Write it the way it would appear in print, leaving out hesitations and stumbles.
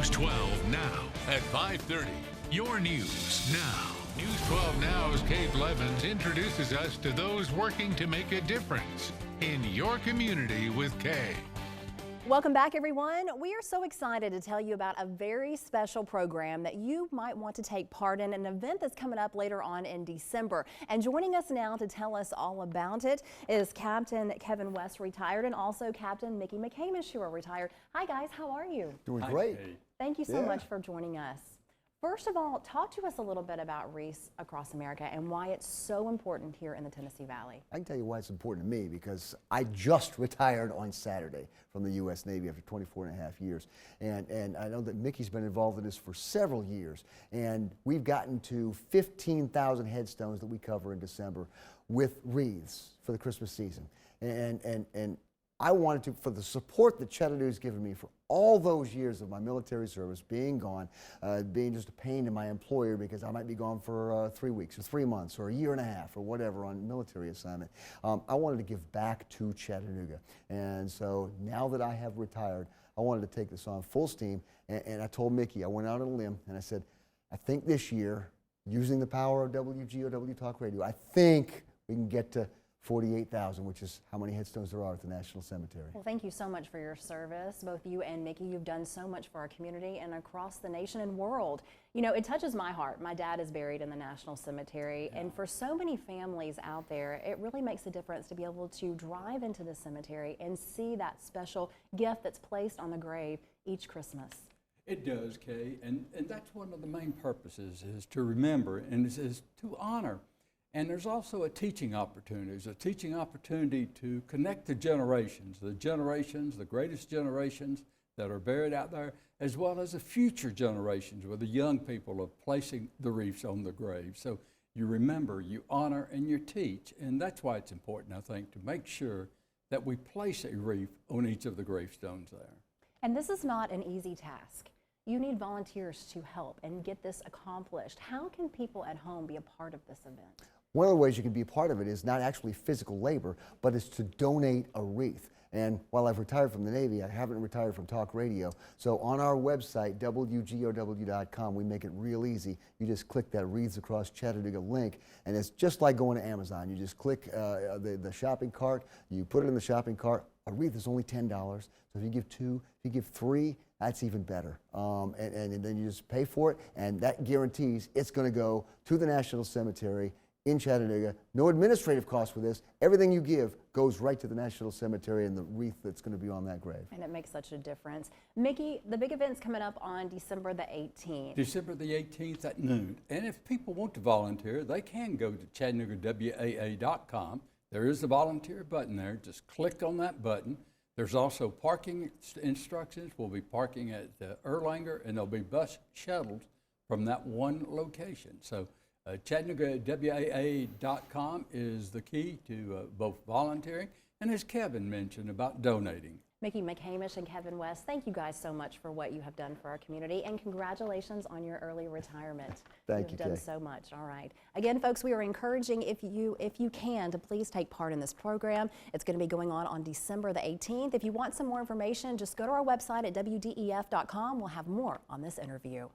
News 12 now at 5:30. Your news now. News 12 Now's Kate Levens introduces us to those working to make a difference in your community with Kay. Welcome back, everyone. We are so excited to tell you about a very special program that you might want to take part in, an event that's coming up later on in December. And joining us now to tell us all about it is Captain Kevin West, retired, and also Captain Mickey McCamish, who are retired. Hi, guys. How are you? Doing great. Thank you so much for joining us. First of all, talk to us a little bit about Wreaths across America and why it's so important here in the Tennessee Valley. I can tell you why it's important to me, because I just retired on Saturday from the U.S. Navy after 24 and a half years. And I know that Mickey's been involved in this for several years. And we've gotten to 15,000 headstones that we cover in December with wreaths for the Christmas season. And I wanted to, for the support that Chattanooga's given me for all those years of my military service, being gone, being just a pain to my employer because I might be gone for 3 weeks or 3 months or a year and a half or whatever on military assignment. I wanted to give back to Chattanooga. And so now that I have retired, I wanted to take this on full steam. And I told Mickey, I went out on a limb and I said, I think this year, using the power of WGOW Talk Radio, I think we can get to 48,000, which is how many headstones there are at the National Cemetery. Well, thank you so much for your service, both you and Mickey. You've done so much for our community and across the nation and world. You know, it touches my heart. My dad is buried in the National Cemetery, and for so many families out there, it really makes a difference to be able to drive into the cemetery and see that special gift that's placed on the grave each Christmas. It does, Kay, and that's one of the main purposes, is to remember and is to honor. And there's also a teaching opportunity to connect the generations, the greatest generations that are buried out there, as well as the future generations where the young people are placing the wreaths on the grave. So you remember, you honor, and you teach. And that's why it's important, I think, to make sure that we place a wreath on each of the gravestones there. And this is not an easy task. You need volunteers to help and get this accomplished. How can people at home be a part of this event? One of the ways you can be a part of it is not actually physical labor, but it's to donate a wreath. And while I've retired from the Navy, I haven't retired from talk radio. So on our website, WGOW.com, we make it real easy. You just click that Wreaths Across Chattanooga link, and it's just like going to Amazon. You just click the shopping cart, you put it in the shopping cart. A wreath is only $10. So if you give 2, if you give 3, that's even better. And then you just pay for it, and that guarantees it's going to go to the National Cemetery in Chattanooga. No administrative cost for this. Everything you give goes right to the National Cemetery and the wreath that's going to be on that grave. And it makes such a difference. Mickey, the big event's coming up on December the 18th. December the 18th at noon. And if people want to volunteer, they can go to ChattanoogaWAA.com. There is a volunteer button there. Just click on that button. There's also parking instructions. We'll be parking at Erlanger, and there'll be bus shuttles from that one location. So ChattanoogaWAA.com is the key to both volunteering and, as Kevin mentioned, about donating. Mickey McCamish and Kevin West, thank you guys so much for what you have done for our community, and congratulations on your early retirement. Thank you, You've done so much. All right. Again, folks, we are encouraging, if you can, to please take part in this program. It's going to be going on December the 18th. If you want some more information, just go to our website at WDEF.com. We'll have more on this interview.